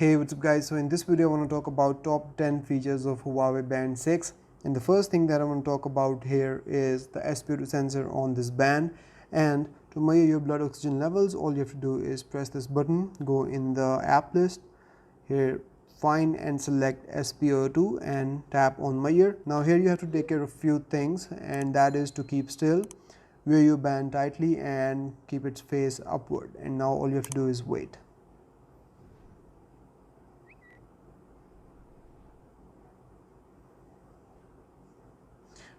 Hey, what's up guys? So in this video I want to talk about top 10 features of Huawei Band 6, and the first thing that I want to talk about here is the SpO2 sensor on this band. And to measure your blood oxygen levels, all you have to do is press this button, go in the app list, here find and select SpO2 and tap on measure. Now here you have to take care of a few things, and that is to keep still, wear your band tightly and keep its face upward. And now all you have to do is wait.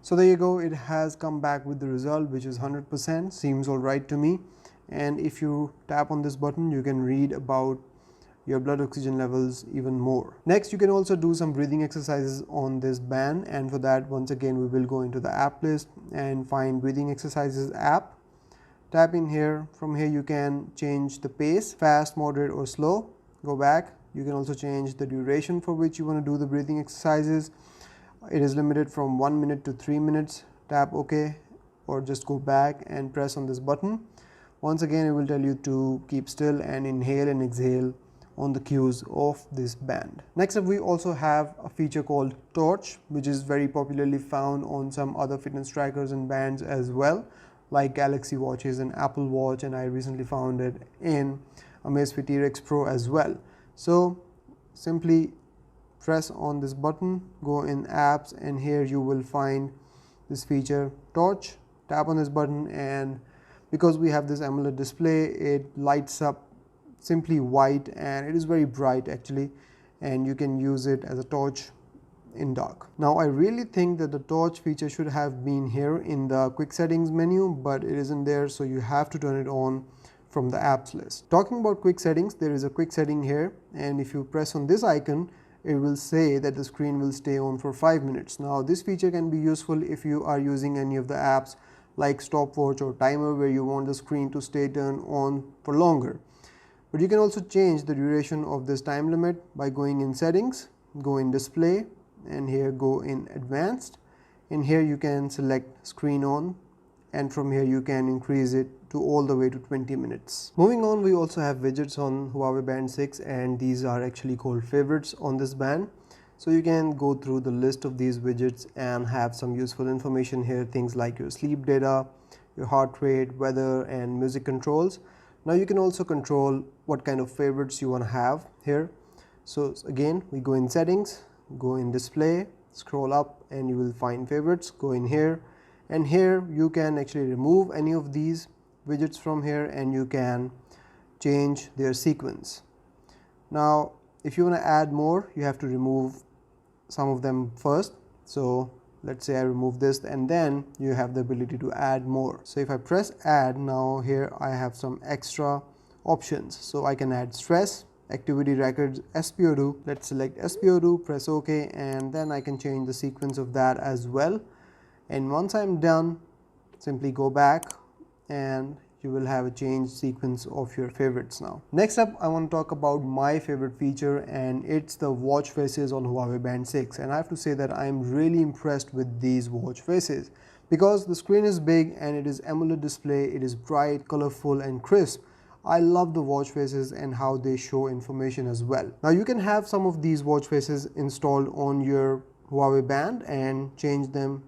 So there you go, it has come back with the result, which is 100%, seems alright to me. And if you tap on this button, you can read about your blood oxygen levels even more. Next, you can also do some breathing exercises on this band, and for that, once again, we will go into the app list and find breathing exercises app. Tap in here. From here you can change the pace, fast, moderate or slow. Go back. You can also change the duration for which you want to do the breathing exercises. It is limited from 1 minute to 3 minutes. Tap OK or just go back and press on this button. Once again, it will tell you to keep still and inhale and exhale on the cues of this band. Next up, we also have a feature called Torch, which is very popularly found on some other fitness trackers and bands as well, like Galaxy watches and Apple Watch, and I recently found it in Amazfit T-Rex Pro as well. So simply press on this button, go in apps, and here you will find this feature Torch. Tap on this button, and because we have this AMOLED display, it lights up simply white and it is very bright actually, and you can use it as a torch in dark. Now I really think that the torch feature should have been here in the quick settings menu, but it isn't there, so you have to turn it on from the apps list. Talking about quick settings, there is a quick setting here, and if you press on this icon, it will say that the screen will stay on for 5 minutes. Now this feature can be useful if you are using any of the apps like stopwatch or timer, where you want the screen to stay turned on for longer. But you can also change the duration of this time limit by going in settings, go in display, and here go in advanced. In here you can select screen on, and from here you can increase it to all the way to 20 minutes. Moving on, we also have widgets on Huawei Band 6, and these are actually called favorites on this band. So you can go through the list of these widgets and have some useful information here, things like your sleep data, your heart rate, weather, and music controls. Now you can also control what kind of favorites you want to have here. So again, we go in settings, go in display, scroll up, and you will find favorites. Go in here, and here you can actually remove any of these widgets from here, and you can change their sequence. Now if you want to add more, you have to remove some of them first. So let's say I remove this, and then you have the ability to add more. So if I press add, now here I have some extra options. So I can add stress, activity records, SpO2. Let's select SpO2, press OK, and then I can change the sequence of that as well. And once I'm done, simply go back and you will have a changed sequence of your favorites now. Next up, I want to talk about my favorite feature, and it's the watch faces on Huawei Band 6. And I have to say that I'm really impressed with these watch faces, because the screen is big and it is AMOLED display, it is bright, colorful and crisp. I love the watch faces and how they show information as well. Now you can have some of these watch faces installed on your Huawei Band and change them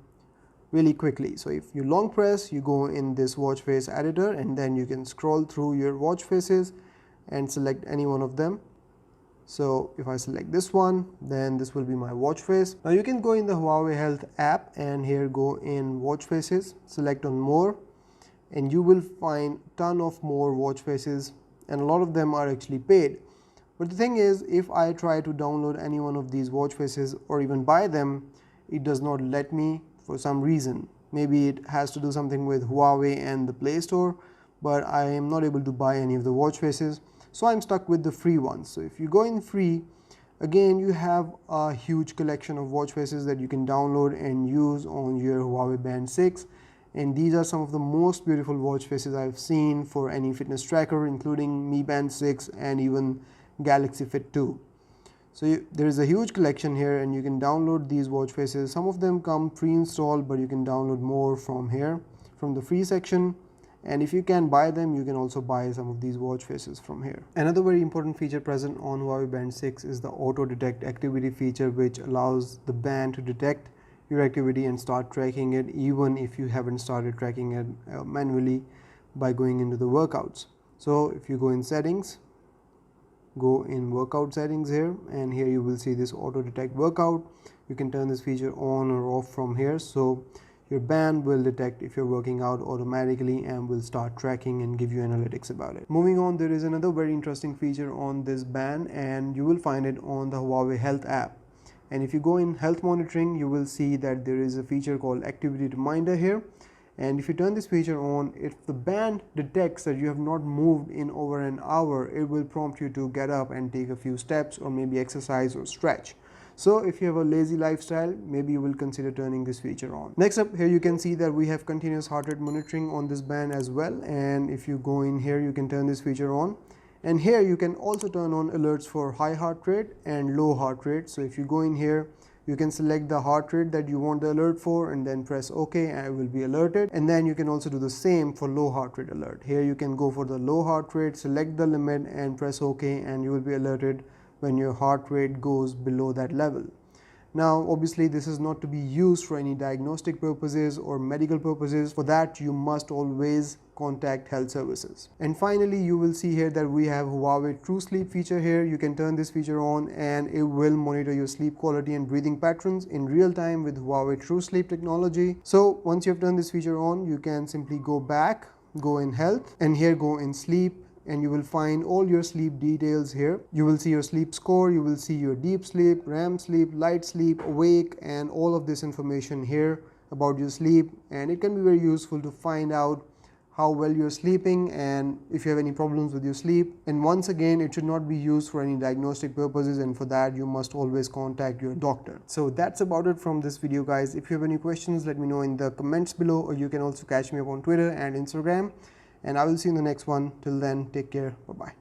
really quickly. So if you long press, you go in this watch face editor, and then you can scroll through your watch faces and select any one of them. So if I select this one, then this will be my watch face. Now you can go in the Huawei Health app, and here go in watch faces, select on more, and you will find a ton of more watch faces, and a lot of them are actually paid. But the thing is, if I try to download any one of these watch faces or even buy them, it does not let me for some reason. Maybe it has to do something with Huawei and the Play Store, but I am not able to buy any of the watch faces, so I'm stuck with the free ones. So if you go in free, again you have a huge collection of watch faces that you can download and use on your Huawei Band 6, and these are some of the most beautiful watch faces I've seen for any fitness tracker, including Mi Band 6 and even Galaxy Fit 2. So there is a huge collection here, and you can download these watch faces. Some of them come pre-installed, but you can download more from here, from the free section, and if you can buy them, you can also buy some of these watch faces from here. Another very important feature present on Huawei Band 6 is the auto detect activity feature, which allows the band to detect your activity and start tracking it even if you haven't started tracking it manually by going into the workouts. So if you go in settings, go in workout settings here, and here you will see this auto detect workout. You can turn this feature on or off from here, so your band will detect if you're working out automatically and will start tracking and give you analytics about it. Moving on, there is another very interesting feature on this band, and you will find it on the Huawei Health app. And if you go in health monitoring, you will see that there is a feature called activity reminder here. And if you turn this feature on, if the band detects that you have not moved in over an hour, it will prompt you to get up and take a few steps or maybe exercise or stretch. So if you have a lazy lifestyle, maybe you will consider turning this feature on. Next up, here you can see that we have continuous heart rate monitoring on this band as well. And if you go in here, you can turn this feature on. And here you can also turn on alerts for high heart rate and low heart rate. So if you go in here, you can select the heart rate that you want the alert for and then press OK, and it will be alerted. And then you can also do the same for low heart rate alert. Here you can go for the low heart rate, select the limit and press OK, and you will be alerted when your heart rate goes below that level. Now obviously this is not to be used for any diagnostic purposes or medical purposes. For that you must always contact health services. And finally, you will see here that we have Huawei True Sleep feature here. You can turn this feature on and it will monitor your sleep quality and breathing patterns in real time with Huawei True Sleep technology. So once you have turned this feature on, you can simply go back, go in health, and here go in sleep, and you will find all your sleep details here. You will see your sleep score, you will see your deep sleep, REM sleep, light sleep, awake, and all of this information here about your sleep. And it can be very useful to find out how well you're sleeping and if you have any problems with your sleep. And once again, it should not be used for any diagnostic purposes, and for that you must always contact your doctor. So that's about it from this video, guys. If you have any questions, let me know in the comments below, or you can also catch me up on Twitter and Instagram. And I will see you in the next one. Till then, take care. Bye-bye.